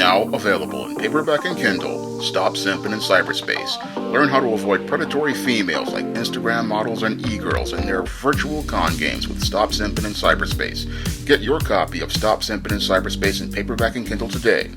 Now available in paperback and Kindle, Stop Simping in Cyberspace. Learn how to avoid predatory females like Instagram models and e-girls in their virtual con games with Stop Simping in Cyberspace. Get your copy of Stop Simping in Cyberspace in paperback and Kindle today.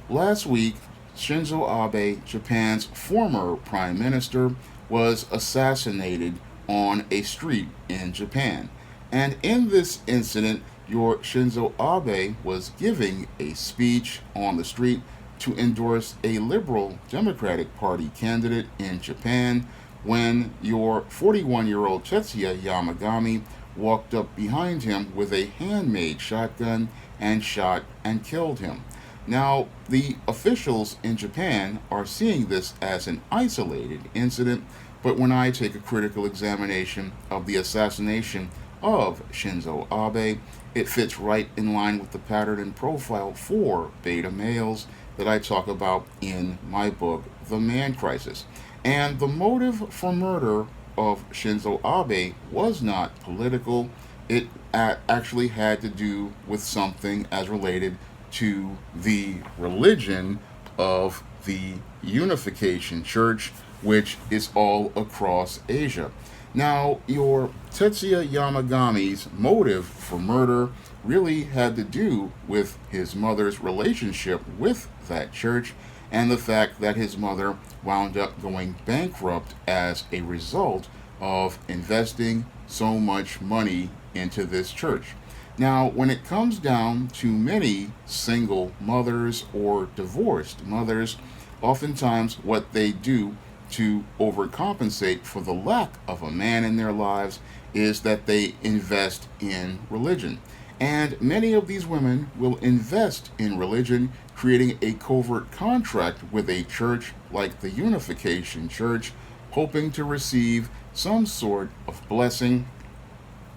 Last week, Shinzo Abe, Japan's former prime minister, was assassinated on a street in Japan. And in this incident, your Shinzo Abe was giving a speech on the street to endorse a liberal Democratic Party candidate in Japan when your 41-year-old Tetsuya Yamagami walked up behind him with a handmade shotgun and shot and killed him. Now, the officials in Japan are seeing this as an isolated incident, but when I take a critical examination of the assassination of Shinzo Abe, it fits right in line with the pattern and profile for beta males that I talk about in my book, The Man Crisis. And the motive for murder of Shinzo Abe was not political. It actually had to do with something as related to the religion of the Unification Church, which is all across Asia. Now, your Tetsuya Yamagami's motive for murder really had to do with his mother's relationship with that church and the fact that his mother wound up going bankrupt as a result of investing so much money into this church. Now, when it comes down to many single mothers or divorced mothers, oftentimes what they do to overcompensate for the lack of a man in their lives is that they invest in religion. And many of these women will invest in religion, creating a covert contract with a church like the Unification Church, hoping to receive some sort of blessing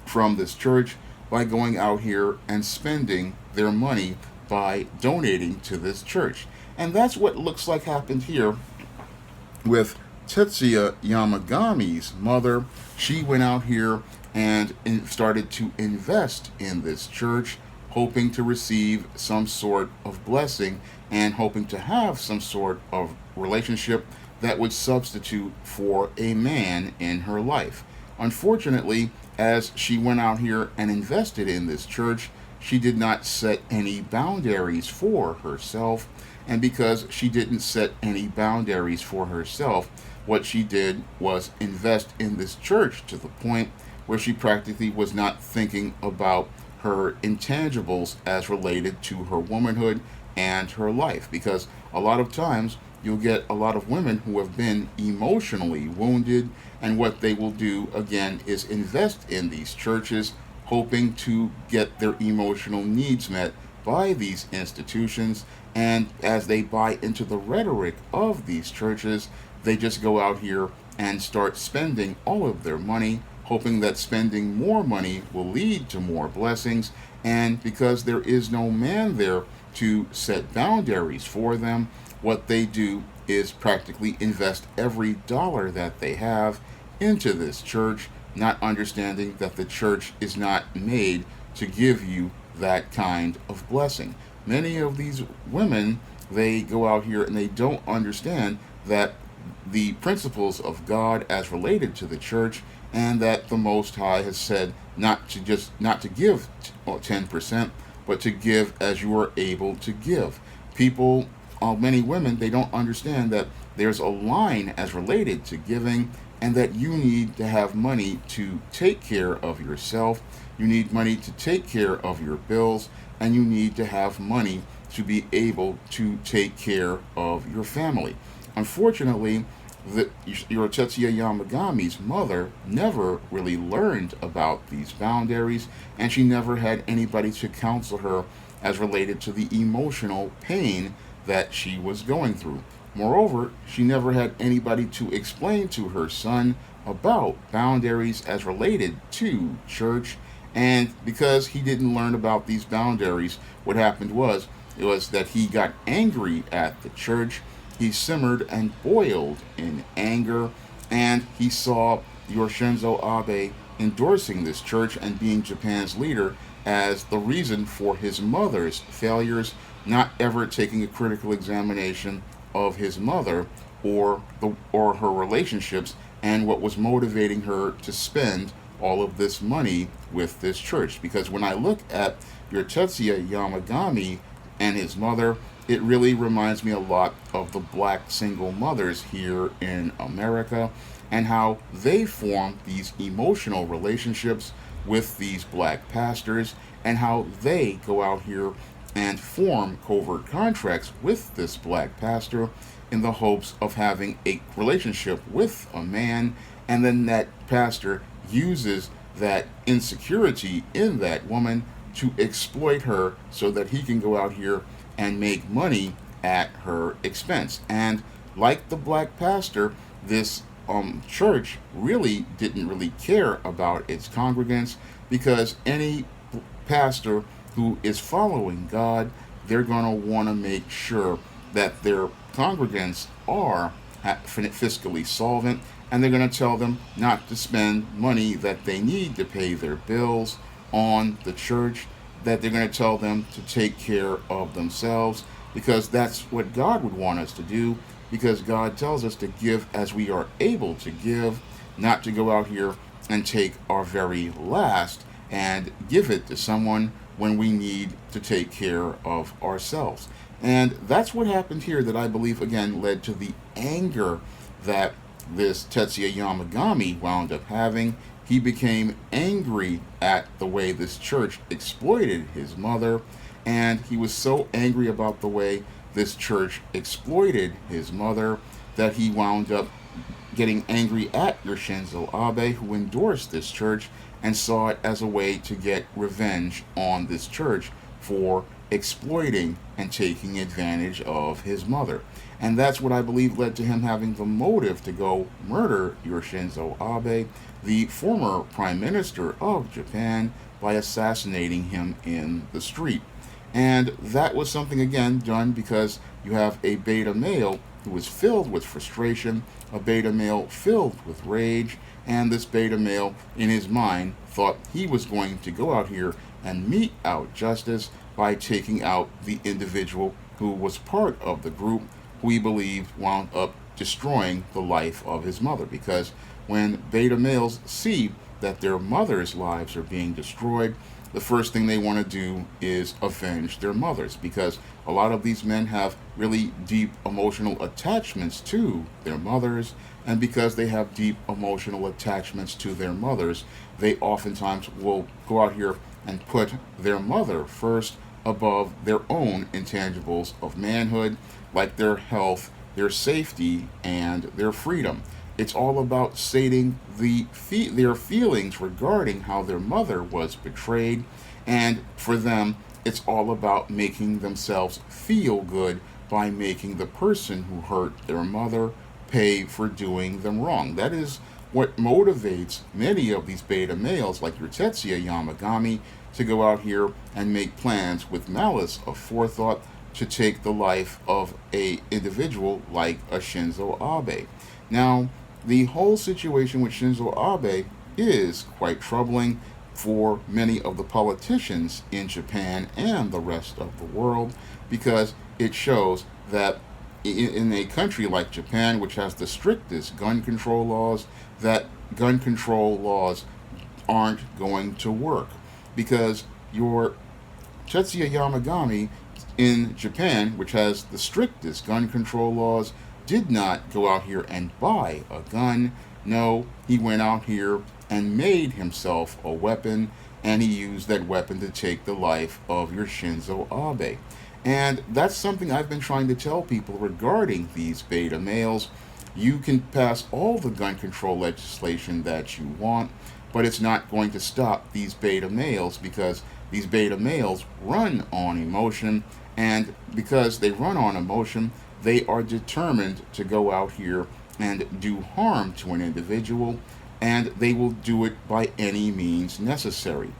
from this church by going out here and spending their money by donating to this church. And that's what looks like happened here with Tetsuya Yamagami's mother. She went out here and started to invest in this church, hoping to receive some sort of blessing and hoping to have some sort of relationship that would substitute for a man in her life. Unfortunately, as she went out here and invested in this church, she did not set any boundaries for herself. And because she didn't set any boundaries for herself, what she did was invest in this church to the point where she practically was not thinking about her intangibles as related to her womanhood and her life. Because a lot of times you'll get a lot of women who have been emotionally wounded, and what they will do again is invest in these churches, hoping to get their emotional needs met by these institutions. And as they buy into the rhetoric of these churches, they just go out here and start spending all of their money, hoping that spending more money will lead to more blessings. And because there is no man there to set boundaries for them, what they do is practically invest every dollar that they have into this church, not understanding that the church is not made to give you that kind of blessing. Many of these women, they go out here and they don't understand that the principles of God as related to the church, and that the Most High has said not to give 10%, but to give as you are able to give. People, many women, they don't understand that there's a line as related to giving, and that you need to have money to take care of yourself. You need money to take care of your bills, and you need to have money to be able to take care of your family. Unfortunately, your Tetsuya Yamagami's mother never really learned about these boundaries, and she never had anybody to counsel her as related to the emotional pain that she was going through. Moreover, she never had anybody to explain to her son about boundaries as related to church. And because he didn't learn about these boundaries, what happened was that he got angry at the church, he simmered and boiled in anger, and he saw your Shinzo Abe endorsing this church and being Japan's leader as the reason for his mother's failures, not ever taking a critical examination of his mother or her relationships and what was motivating her to spend all of this money with this church. Because when I look at your Tetsuya Yamagami and his mother, it really reminds me a lot of the black single mothers here in America and how they form these emotional relationships with these black pastors and how they go out here and form covert contracts with this black pastor in the hopes of having a relationship with a man, and then that pastor uses that insecurity in that woman to exploit her so that he can go out here and make money at her expense. And like the black pastor, this church really didn't really care about its congregants, because any pastor who is following God, they're going to want to make sure that their congregants are fiscally solvent, and they're going to tell them not to spend money that they need to pay their bills on the church, that they're going to tell them to take care of themselves, because that's what God would want us to do, because God tells us to give as we are able to give, not to go out here and take our very last and give it to someone when we need to take care of ourselves. And that's what happened here that I believe, again, led to the anger that this Tetsuya Yamagami wound up having. He became angry at the way this church exploited his mother, and he was so angry about the way this church exploited his mother that he wound up getting angry at your Shinzo Abe, who endorsed this church and saw it as a way to get revenge on this church for exploiting and taking advantage of his mother. And that's what I believe led to him having the motive to go murder your Shinzo Abe, the former prime minister of Japan, by assassinating him in the street. And that was something, again, done because you have a beta male who was filled with frustration, a beta male filled with rage, and this beta male, in his mind, thought he was going to go out here and mete out justice by taking out the individual who was part of the group, who he believed wound up destroying the life of his mother. Because when beta males see that their mother's lives are being destroyed, the first thing they want to do is avenge their mothers, because a lot of these men have really deep emotional attachments to their mothers, and because they have deep emotional attachments to their mothers, they oftentimes will go out here and put their mother first above their own intangibles of manhood, like their health, their safety, and their freedom. It's all about stating their feelings regarding how their mother was betrayed, and for them, it's all about making themselves feel good by making the person who hurt their mother pay for doing them wrong. That is what motivates many of these beta males, like your Tetsuya Yamagami, to go out here and make plans with malice of forethought to take the life of a individual like a Shinzo Abe. Now, the whole situation with Shinzo Abe is quite troubling for many of the politicians in Japan and the rest of the world, because it shows that in a country like Japan, which has the strictest gun control laws, that gun control laws aren't going to work. Because your Tetsuya Yamagami in Japan, which has the strictest gun control laws, did not go out here and buy a gun. No, he went out here and made himself a weapon, and he used that weapon to take the life of your Shinzo Abe. And that's something I've been trying to tell people regarding these beta males. You can pass all the gun control legislation that you want, but it's not going to stop these beta males, because these beta males run on emotion, and because they run on emotion, they are determined to go out here and do harm to an individual, and they will do it by any means necessary.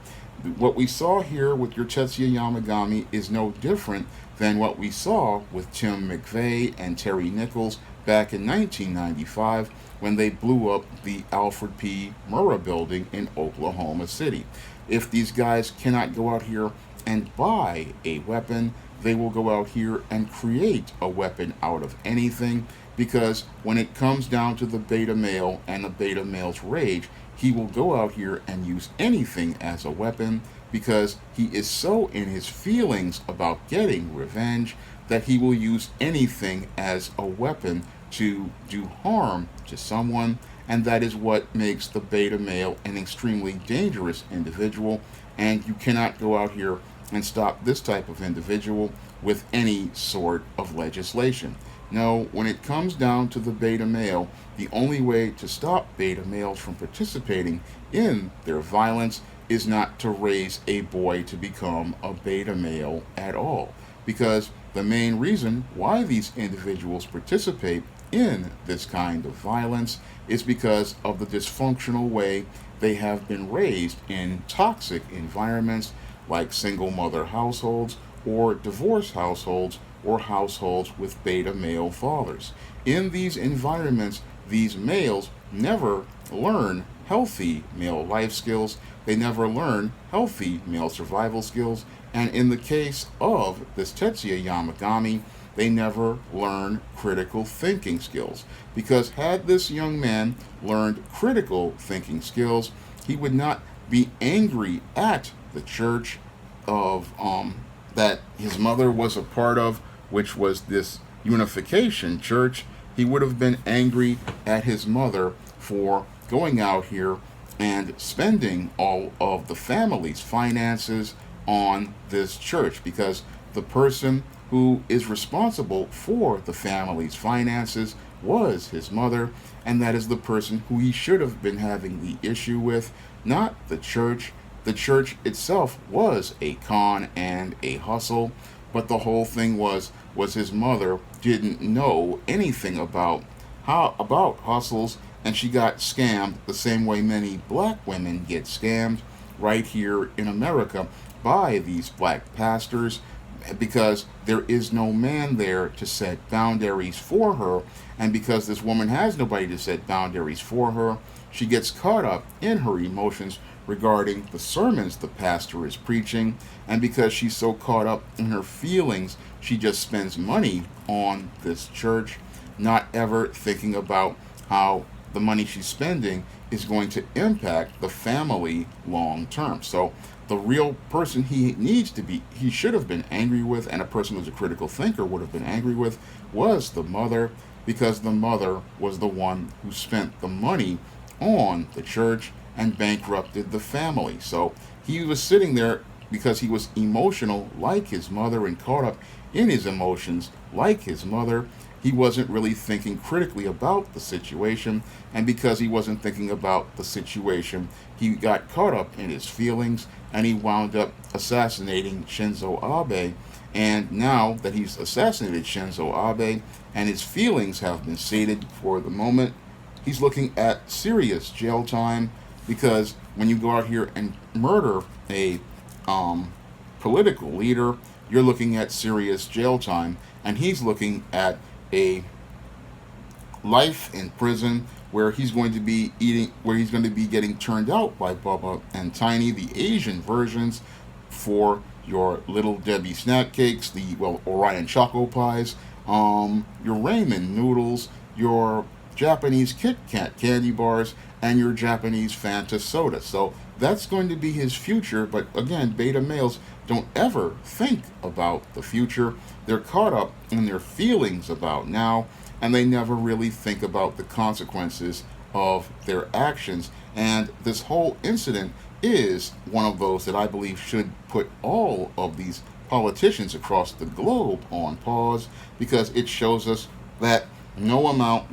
What we saw here with your Tetsuya Yamagami is no different than what we saw with Tim McVeigh and Terry Nichols back in 1995 when they blew up the Alfred P. Murrah building in Oklahoma City. If these guys cannot go out here and buy a weapon, they will go out here and create a weapon out of anything, because when it comes down to the beta male and the beta male's rage, he will go out here and use anything as a weapon, because he is so in his feelings about getting revenge that he will use anything as a weapon to do harm to someone. And that is what makes the beta male an extremely dangerous individual, and you cannot go out here and stop this type of individual with any sort of legislation. No, when it comes down to the beta male, the only way to stop beta males from participating in their violence is not to raise a boy to become a beta male at all. Because the main reason why these individuals participate in this kind of violence is because of the dysfunctional way they have been raised in toxic environments like single mother households or divorce households or households with beta male fathers. In these environments, these males never learn healthy male life skills, they never learn healthy male survival skills, and in the case of this Tetsuya Yamagami, they never learn critical thinking skills. Because had this young man learned critical thinking skills, he would not be angry at the church of that his mother was a part of, which was this unification church. He would have been angry at his mother for going out here and spending all of the family's finances on this church, because the person who is responsible for the family's finances was his mother, and that is the person who he should have been having the issue with, not the church. The church itself was a con and a hustle, but the whole thing was his mother didn't know anything about hustles, and she got scammed the same way many black women get scammed right here in America by these black pastors, because there is no man there to set boundaries for her, and because this woman has nobody to set boundaries for her, she gets caught up in her emotions regarding the sermons the pastor is preaching, and because she's so caught up in her feelings, she just spends money on this church, not ever thinking about how the money she's spending is going to impact the family long term. So the real person he should have been angry with, and a person who's a critical thinker would have been angry with, was the mother, because the mother was the one who spent the money on the church and bankrupted the family. So he was sitting there because he was emotional like his mother and caught up in his emotions like his mother. He wasn't really thinking critically about the situation, and because he wasn't thinking about the situation, he got caught up in his feelings, and he wound up assassinating Shinzo Abe. And now that he's assassinated Shinzo Abe and his feelings have been sated for the moment, he's looking at serious jail time, because when you go out here and murder a political leader, you're looking at serious jail time, and he's looking at a life in prison where he's going to be getting turned out by Bubba and Tiny, the Asian versions, for your Little Debbie snack cakes, the Orion Choco Pies, your ramen noodles, your Japanese Kit Kat candy bars, and your Japanese Fanta soda. So that's going to be his future, but again, beta males don't ever think about the future. They're caught up in their feelings about now, and they never really think about the consequences of their actions. And this whole incident is one of those that I believe should put all of these politicians across the globe on pause, because it shows us that no amount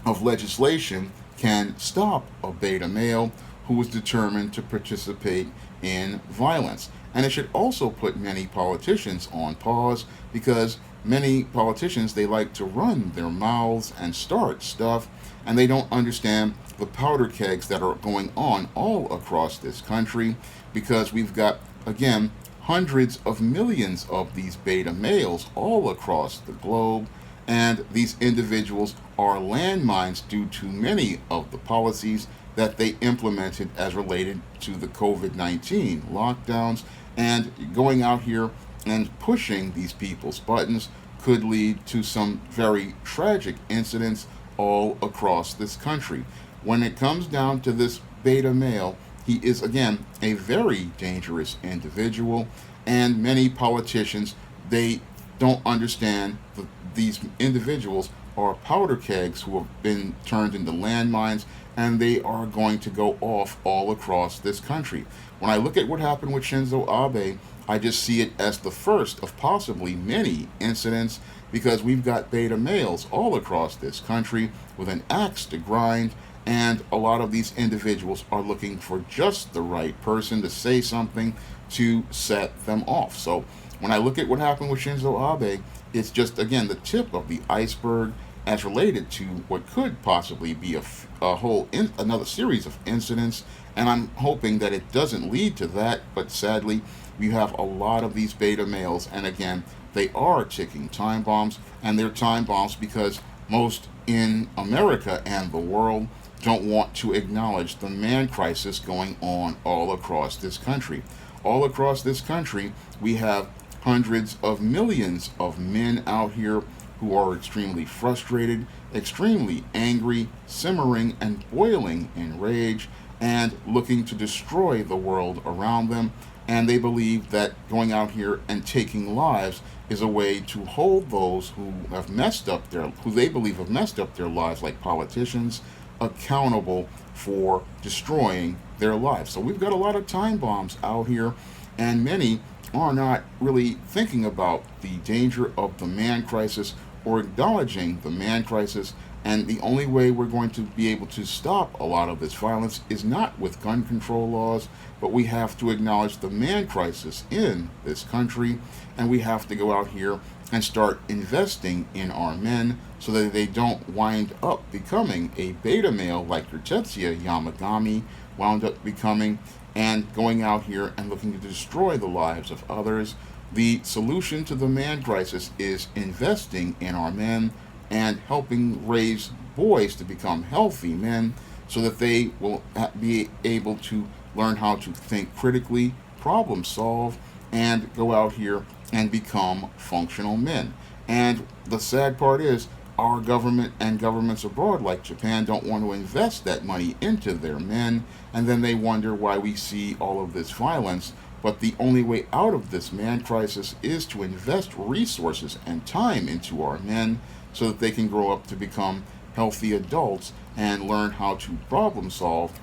of legislation can stop a beta male who is determined to participate in violence. And it should also put many politicians on pause, because many politicians, they like to run their mouths and start stuff, and they don't understand the powder kegs that are going on all across this country, because we've got, again, hundreds of millions of these beta males all across the globe, and these individuals are landmines due to many of the policies that they implemented as related to the COVID 19 lockdowns. And going out here and pushing these people's buttons could lead to some very tragic incidents all across this country. When it comes down to this beta male, he is again a very dangerous individual, and many politicians, they don't understand that these individuals are powder kegs who have been turned into landmines, and they are going to go off all across this country. When I look at what happened with Shinzo Abe, I just see it as the first of possibly many incidents, because we've got beta males all across this country with an axe to grind, and a lot of these individuals are looking for just the right person to say something to set them off. So when I look at what happened with Shinzo Abe, it's just, again, the tip of the iceberg as related to what could possibly be another series of incidents. And I'm hoping that it doesn't lead to that, but sadly, we have a lot of these beta males, and again, they are ticking time bombs, and they're time bombs because most in America and the world don't want to acknowledge the man crisis going on all across this country. All across this country, we have hundreds of millions of men out here who are extremely frustrated, extremely angry, simmering and boiling in rage, and looking to destroy the world around them. And they believe that going out here and taking lives is a way to hold those who they believe have messed up their lives, like politicians, accountable for destroying their lives. So we've got a lot of time bombs out here, and many are not really thinking about the danger of the man crisis or acknowledging the man crisis. And the only way we're going to be able to stop a lot of this violence is not with gun control laws, but we have to acknowledge the man crisis in this country, and we have to go out here and start investing in our men so that they don't wind up becoming a beta male like your Tetsuya Yamagami wound up becoming, and going out here and looking to destroy the lives of others. The solution to the man crisis is investing in our men and helping raise boys to become healthy men so that they will be able to learn how to think critically, problem solve, and go out here and become functional men. And the sad part is, our government and governments abroad like Japan don't want to invest that money into their men, and then they wonder why we see all of this violence. But the only way out of this man crisis is to invest resources and time into our men so that they can grow up to become healthy adults and learn how to problem solve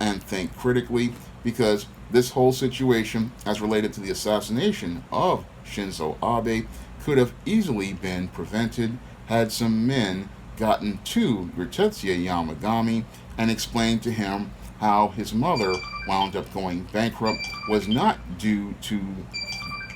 and think critically, because this whole situation, as related to the assassination of Shinzo Abe, could have easily been prevented had some men gotten to your Tetsuya Yamagami and explained to him how his mother wound up going bankrupt was not due to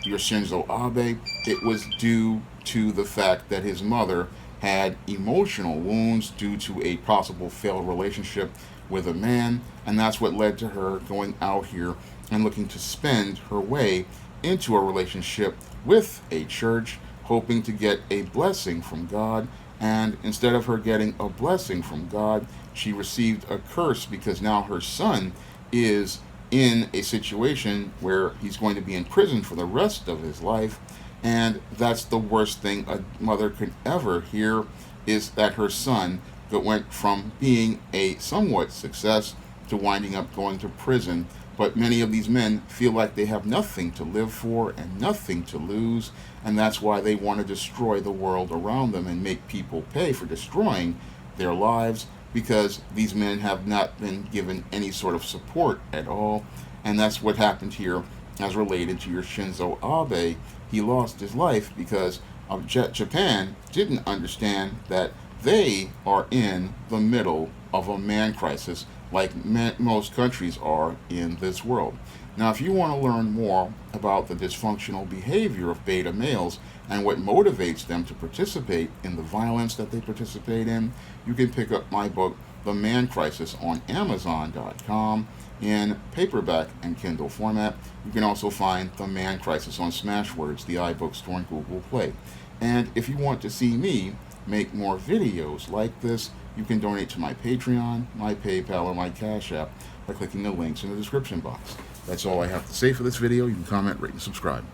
your Shinzo Abe. It was due to the fact that his mother had emotional wounds due to a possible failed relationship with a man, and that's what led to her going out here and looking to spend her way into a relationship with a church, hoping to get a blessing from God. And instead of her getting a blessing from God, she received a curse, because now her son is in a situation where he's going to be in prison for the rest of his life. And that's the worst thing a mother could ever hear, is that her son went from being a somewhat success to winding up going to prison. But many of these men feel like they have nothing to live for and nothing to lose, and that's why they want to destroy the world around them and make people pay for destroying their lives, because these men have not been given any sort of support at all. And that's what happened here as related to your Shinzo Abe. He lost his life because of Japan didn't understand that they are in the middle of a man crisis, like most countries are in this world. Now, if you want to learn more about the dysfunctional behavior of beta males and what motivates them to participate in the violence that they participate in, you can pick up my book, The Man Crisis on Amazon.com in paperback and Kindle format. You can also find The Man Crisis on Smashwords, the iBookstore, and Google Play. And if you want to see me make more videos like this, you can donate to my Patreon, my PayPal, or my Cash App by clicking the links in the description box. That's all I have to say for this video. You can comment, rate, and subscribe.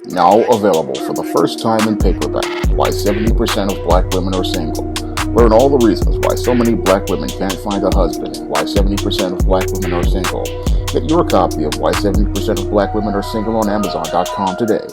Now available for the first time in paperback, Why 70% of Black Women Are Single. Learn all the reasons why so many Black women can't find a husband and why 70% of Black women are single. Get your copy of Why 70% of Black Women Are Single on Amazon.com today.